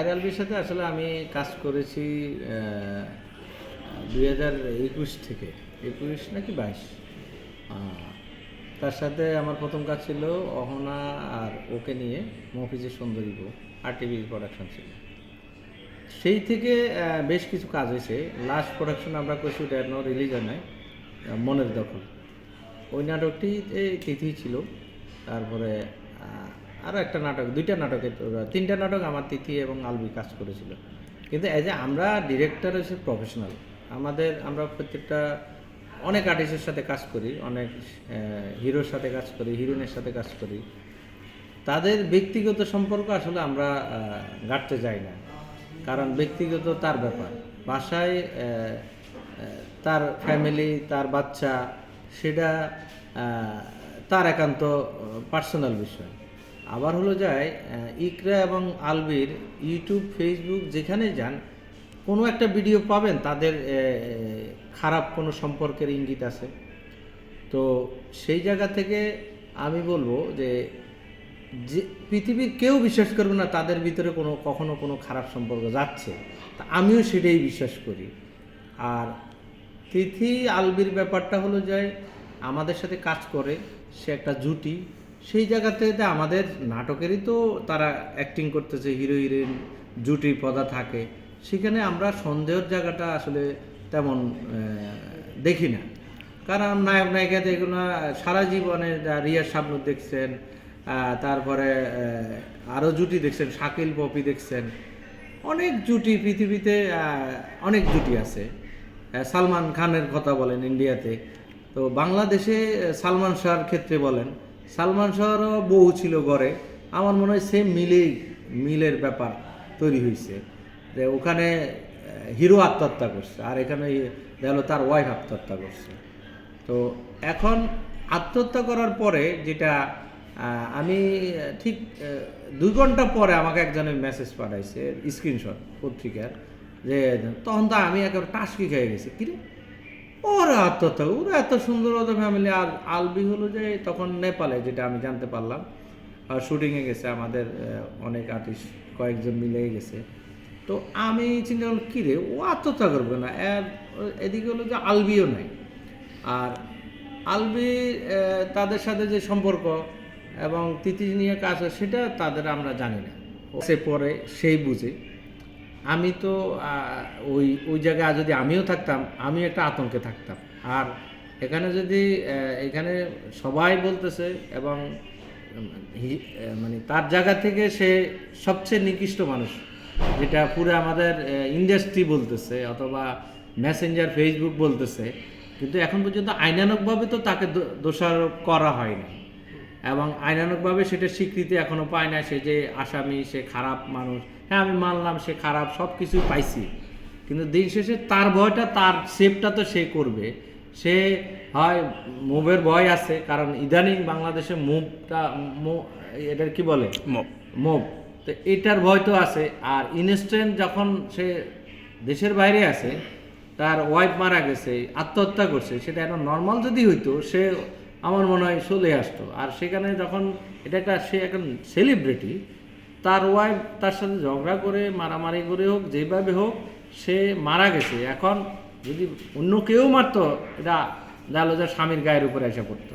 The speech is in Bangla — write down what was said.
আলবির সাথে আসলে আমি কাজ করেছি 2021 থেকে 21 নাকি 22। তার সাথে আমার প্রথম কাজ ছিল অহনা আর ওকে নিয়ে মফিজের সুন্দরী বউ RTV প্রোডাকশন ছিল। সেই থেকে বেশ কিছু কাজ হয়েছে। লাস্ট প্রোডাকশন আমরা করছি, ওটা এখনো রিলিজ হয় নাই, মনের দখল। ওই নাটকটিতে তিথি ছিল। তারপরে আরও একটা নাটক, দুইটা নাটকে, তিনটা নাটক আমার তিথি এবং আলবি কাজ করেছিল। কিন্তু এই যে আমরা ডিরেক্টর হচ্ছে প্রফেশনাল, আমরা প্রত্যেকটা অনেক আর্টিস্টের সাথে কাজ করি, অনেক হিরোর সাথে কাজ করি, হিরোইনের সাথে কাজ করি। তাদের ব্যক্তিগত সম্পর্ক আসলে আমরা ঘাটতে যাই না, কারণ ব্যক্তিগত তার ব্যাপার। বাসায় তার ফ্যামিলি, তার বাচ্চা, সেটা তার একান্ত পার্সোনাল বিষয়। আবার হলো যায় ইকরা এবং আলবির ইউটিউব, ফেসবুক যেখানে যান, কোনো একটা ভিডিও পাবেন তাদের খারাপ কোনো সম্পর্কের ইঙ্গিত আছে। তো সেই জায়গা থেকে আমি বলবো যে পৃথিবীর কেউ বিশ্বাস করবে না তাদের ভিতরে কখনো কোনো খারাপ সম্পর্ক যাচ্ছে। তা আমিও সেটাই বিশ্বাস করি। আর তিথি আলবির ব্যাপারটা হলো যায় আমাদের সাথে কাজ করে, সে একটা জুটি। সেই জায়গাতে আমাদের নাটকেরই তো তারা অ্যাক্টিং করতেছে, হিরো হিরোইন জুটি পদা থাকে, সেখানে আমরা সন্দেহের জায়গাটা আসলে তেমন দেখি না। কারণ নায়ক নায়িকাতে এগুলো সারা জীবনে রিয়া শাবনূর দেখছেন, তারপরে আরও জুটি দেখছেন, শাকিল পপি দেখছেন, অনেক জুটি পৃথিবীতে, অনেক জুটি আছে। সালমান খানের কথা বলেন ইন্ডিয়াতে, তো বাংলাদেশে সালমান শাহর ক্ষেত্রে বলেন, সালমান শাহরও বউ ছিল ঘরে। আমার মনে হয় সেম মিলের ব্যাপার তৈরি হয়েছে, যে ওখানে হিরো আত্মহত্যা করছে আর এখানে দেখলো তার ওয়াইফ আত্মহত্যা করছে। তো এখন আত্মহত্যা করার পরে যেটা আমি ঠিক 2 ঘন্টা পরে আমাকে একজনের মেসেজ পাঠাইছে, স্ক্রিনশট পত্রিকার, যে তখন তো আমি একেবারে টাসকি খেয়ে গেছি, কিরে ওরা আত্মহত্যা, ওরা এত সুন্দর ওদের ফ্যামিলি। আর আলবি হলো যে তখন নেপালে, যেটা আমি জানতে পারলাম, শুটিংয়ে গেছে, আমাদের অনেক আর্টিস্ট কয়েকজন মিলে গেছে। তো আমি চিন্তা করলাম কিরে ও আত্মহত্যা করবে না, এদিকে হলো যে আলবিও নাই। আর আলবি তাদের সাথে যে সম্পর্ক এবং তিথি নিয়ে কাজ হয় সেটা তাদের আমরা জানি না, সে পরে সেই বুঝে। আমি তো ওই জায়গায় যদি আমিও থাকতাম, আমি একটা আতঙ্কে থাকতাম। আর এখানে যদি এখানে সবাই বলতেছে এবং মানে তার জায়গা থেকে সে সবচেয়ে নিকৃষ্ট মানুষ, যেটা পুরো আমাদের ইন্ডাস্ট্রি বলতেছে অথবা মেসেঞ্জার ফেসবুক বলতেছে, কিন্তু এখন পর্যন্ত আইনানুগভাবে তো তাকে দোষারোপ করা হয়নি এবং আইনানুগভাবে সেটা স্বীকৃতি এখনও পায় না। সে যে আসামি, সে খারাপ মানুষ, হ্যাঁ আমি মানলাম সে খারাপ, সব কিছুই পাইছি, কিন্তু দিন শেষে তার ভয়টা, তার সেভটা তো সে করবে। সে হয় মুভের ভয় আছে, কারণ ইদানিং বাংলাদেশে এটার কি বলে, মুভ, তো এটার ভয় তো আছে। আর ইনস্ট্যান্ট যখন সে দেশের বাইরে আছে, তার ওয়াইফ মারা গেছে, আত্মহত্যা করছে, সেটা এখন নর্মাল যদি হইতো সে আমার মনে হয় চলে আসতো। আর সেখানে যখন সে এখন সেলিব্রিটি, তার ওয়াইফ তার সাথে ঝগড়া করে, মারামারি করে হোক, যেভাবে হোক সে মারা গেছে। এখন যদি অন্য কেউ মারতো, এটা জালো যে স্বামীর গায়ের উপরে এসে পড়তো।